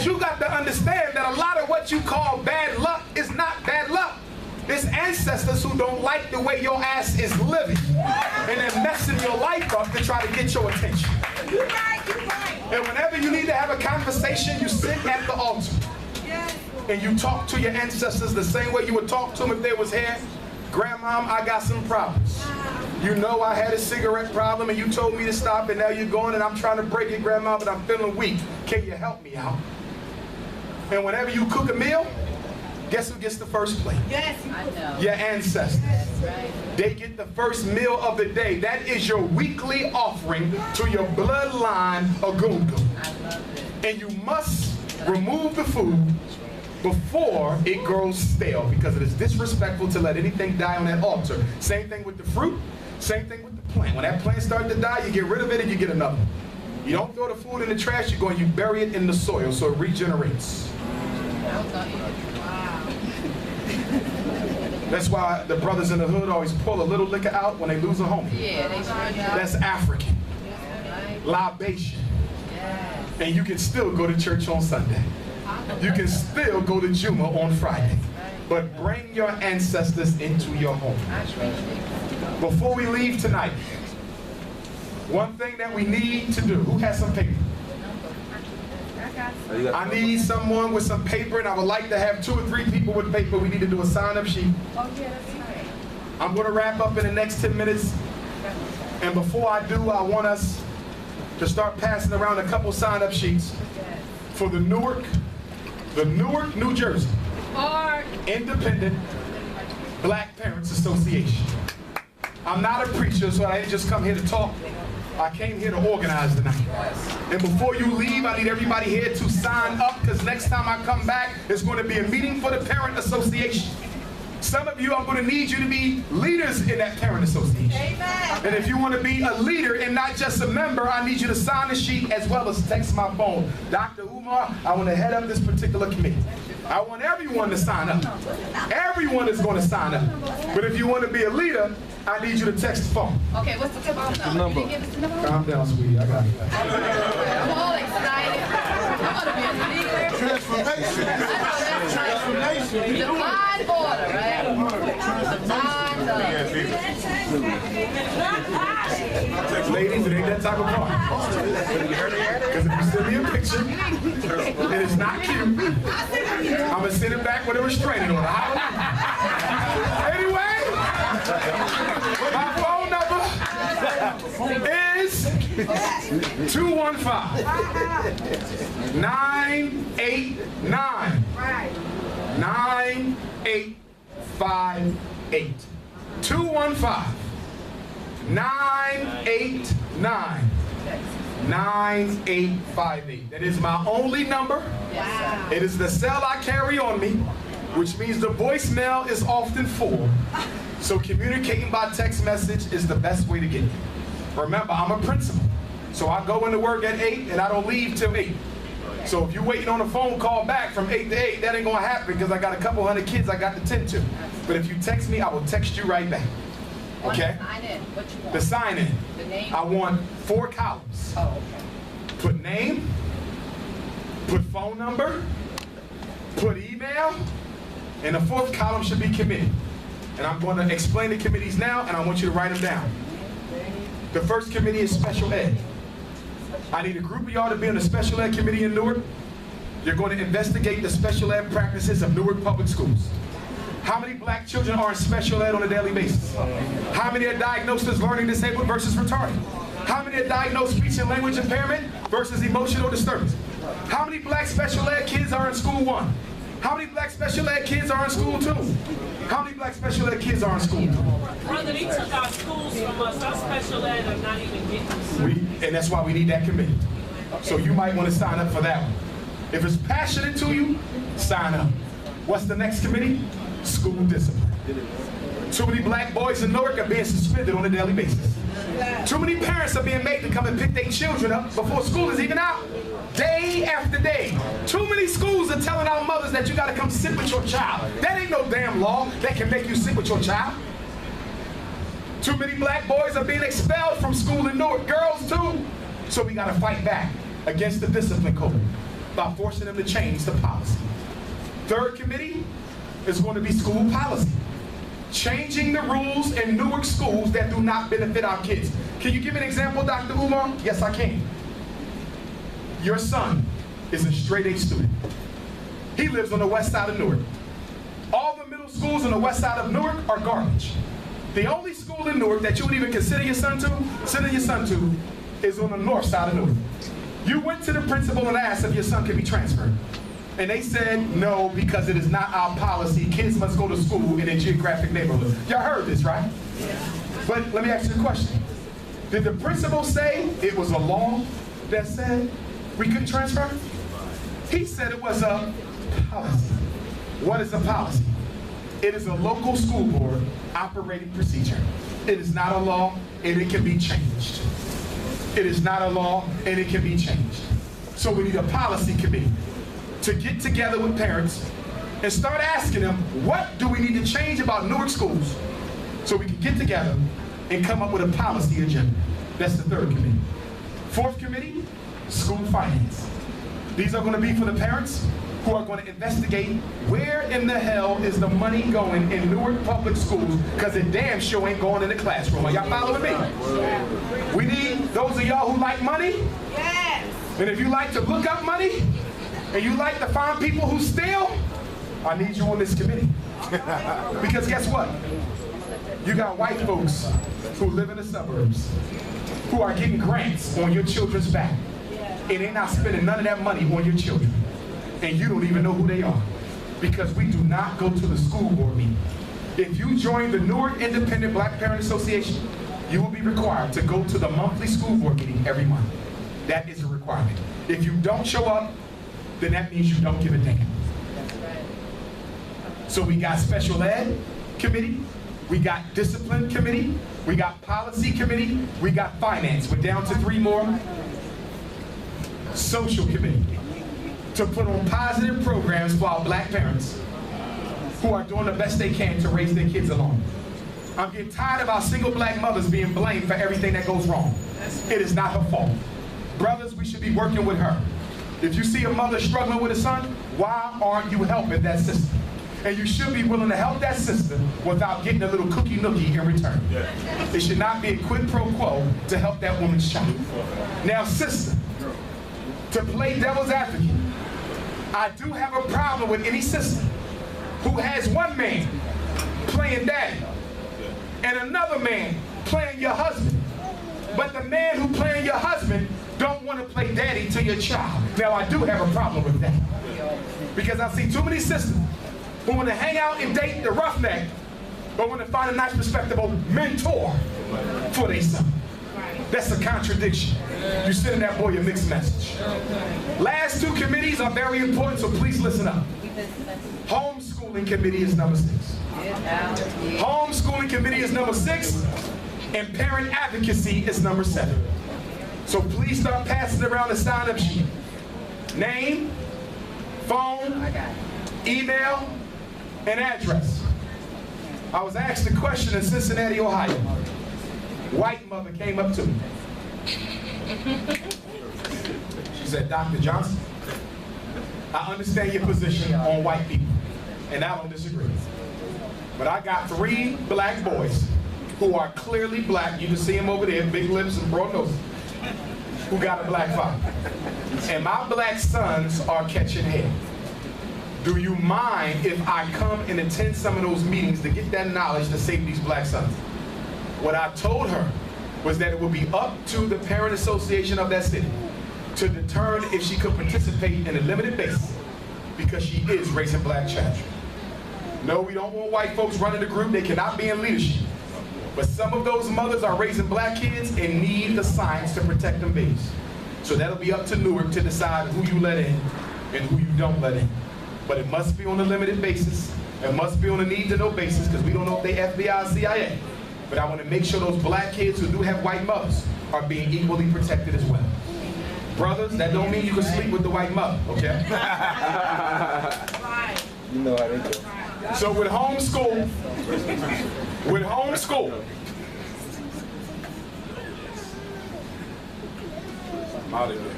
Because you got to understand that a lot of what you call bad luck is not bad luck. It's ancestors who don't like the way your ass is living. And they're messing your life up to try to get your attention. You're right, you're right. And whenever you need to have a conversation, you sit at the altar. Yes. And you talk to your ancestors the same way you would talk to them if they was here. Grandmom, I got some problems. You know I had a cigarette problem and you told me to stop and now you're going and I'm trying to break it, Grandma, but I'm feeling weak. Can you help me out? And whenever you cook a meal, guess who gets the first plate? Yes, I know. Your ancestors. That's right. They get the first meal of the day. That is your weekly offering to your bloodline of Gungu. I love it. And you must remove the food before it grows stale because it is disrespectful to let anything die on that altar. Same thing with the fruit, same thing with the plant. When that plant starts to die, you get rid of it and you get another. You don't throw the food in the trash, you bury it in the soil so it regenerates. Wow. That's why the brothers in the hood always pull a little liquor out when they lose a homie. Yeah, they sure do. That's African. Right. Libation. Yes. And you can still go to church on Sunday. You can still go to Juma on Friday. But bring your ancestors into your home. Before we leave tonight, one thing that we need to do, who has some paper? I need someone with some paper, and I would like to have 2 or 3 people with paper. We need to do a sign-up sheet. Oh, yeah, that's right. I'm going to wrap up in the next 10 minutes. And before I do, I want us to start passing around a couple sign-up sheets for the Newark, New Jersey Independent Black Parents Association. I'm not a preacher, so I didn't just come here to talk. I came here to organize tonight. And before you leave, I need everybody here to sign up because next time I come back, it's going to be a meeting for the Parent Association. Some of you, I'm going to need you to be leaders in that Parent Association. Amen. And if you want to be a leader and not just a member, I need you to sign the sheet as well as text my phone. Dr. Umar, I want to head up this particular committee. I want everyone to sign up. Everyone is going to sign up. But if you want to be a leader, I need you to text the phone. Okay, what's the phone number? You didn't give us the number? Calm down, sweetie. I got it. I'm all excited. I want to be a leader. Transformation. Transformation. Divine order, right? Divine Ladies, it ain't that type of party. Because if you send me a picture and it's not cute, I'm going to send it back with a restraining order. Anyway, my phone number is 215-989-9858. 215-989-9858. That is my only number. Wow. It is the cell I carry on me, which means the voicemail is often full. So communicating by text message is the best way to get it. Remember, I'm a principal. So I go into work at 8 and I don't leave till 8. So if you're waiting on a phone call back from 8 to 8, that ain't gonna happen because I got a couple hundred kids I got to tend to. But if you text me, I will text you right back. Okay? Sign in. What you want? The sign in. The name? I want 4 columns. Oh, okay. Put name, put phone number, put email, and the 4th column should be committee. And I'm going to explain the committees now, and I want you to write them down. The first committee is special ed. I need a group of y'all to be on the special ed committee in Newark. You're going to investigate the special ed practices of Newark Public Schools. How many black children are in special ed on a daily basis? How many are diagnosed as learning disabled versus retarded? How many are diagnosed speech and language impairment versus emotional disturbance? How many black special ed kids are in school 1? How many black special ed kids are in school 2? How many black special ed kids are in school 2? Brother, they took our schools from us. Our special ed are not even getting to And that's why we need that committee. So you might want to sign up for that one. If it's passionate to you, sign up. What's the next committee? School discipline. Too many black boys in Newark are being suspended on a daily basis. Too many parents are being made to come and pick their children up before school is even out. Day after day. Too many schools are telling our mothers that you gotta come sit with your child. That ain't no damn law that can make you sit with your child. Too many black boys are being expelled from school in Newark, girls too. So we gotta fight back against the discipline code. by forcing them to change the policy. Third committee is going to be school policy. Changing the rules in Newark schools that do not benefit our kids. Can you give me an example, Dr. Umar? Yes, I can. Your son is a straight A student. He lives on the west side of Newark. All the middle schools on the west side of Newark are garbage. The only school in Newark that you would even consider your son to is on the north side of Newark. You went to the principal and asked if your son could be transferred. And they said no, because it is not our policy. Kids must go to school in a geographic neighborhood. Y'all heard this, right? But let me ask you a question. Did the principal say it was a law that said we couldn't transfer? He said it was a policy. What is a policy? It is a local school board operating procedure. It is not a law, and it can be changed. It is not a law, and it can be changed. So we need a policy committee to get together with parents and start asking them, what do we need to change about Newark schools so we can get together and come up with a policy agenda. That's the third committee. Fourth committee, school finance. These are going to be for the parents who are going to investigate where in the hell is the money going in Newark public schools, because it damn sure ain't going in the classroom. Are y'all following me? We need those of y'all who like money. Yes. And if you like to look up money, and you like to find people who steal, I need you on this committee. Because guess what? You got white folks who live in the suburbs who are getting grants on your children's back. And they're not spending none of that money on your children. And you don't even know who they are. Because we do not go to the school board meeting. If you join the Newark Independent Black Parent Association, you will be required to go to the monthly school board meeting every month. That is a requirement. If you don't show up, then that means you don't give a damn. So we got special ed committee, we got discipline committee, we got policy committee, we got finance. We're down to 3 more. Social committee, to put on positive programs for our black parents who are doing the best they can to raise their kids along. I'm getting tired of our single black mothers being blamed for everything that goes wrong. It is not her fault. Brothers, we should be working with her. If you see a mother struggling with a son, why aren't you helping that sister? And you should be willing to help that sister without getting a little cookie nookie in return. It should not be a quid pro quo to help that woman's child. Now, sister, to play devil's advocate, I do have a problem with any sister who has one man playing daddy and another man playing your husband. But the man who playing your husband don't want to play daddy to your child. Now, I do have a problem with that. Because I see too many sisters who want to hang out and date the roughneck, but want to find a nice, respectable mentor for their son. That's a contradiction. You sending that boy a mixed message. Last 2 committees are very important, so please listen up. Homeschooling committee is number 6. Homeschooling committee is number 6, and parent advocacy is number 7. So please start passing around the sign-up sheet. Name, phone, email, and address. I was asked a question in Cincinnati, Ohio. White mother came up to me. She said, Dr. Johnson, I understand your position on white people, and I don't disagree. But I got 3 black boys who are clearly black. You can see them over there, big lips and broad noses, who got a black father. And my black sons are catching hell. Do you mind if I come and attend some of those meetings to get that knowledge to save these black sons? What I told her was that it would be up to the parent association of that city to determine if she could participate in a limited basis, because she is raising black children. No, we don't want white folks running the group. They cannot be in leadership. But some of those mothers are raising black kids and need the signs to protect them babies. So that'll be up to Newark to decide who you let in and who you don't let in. But it must be on a limited basis. It must be on a need-to-know basis, because we don't know if they FBI or CIA. But I want to make sure those black kids who do have white mothers are being equally protected as well. Brothers, that don't mean you can sleep with the white mother, okay? You know how they go. So with homeschool, I'm out of here.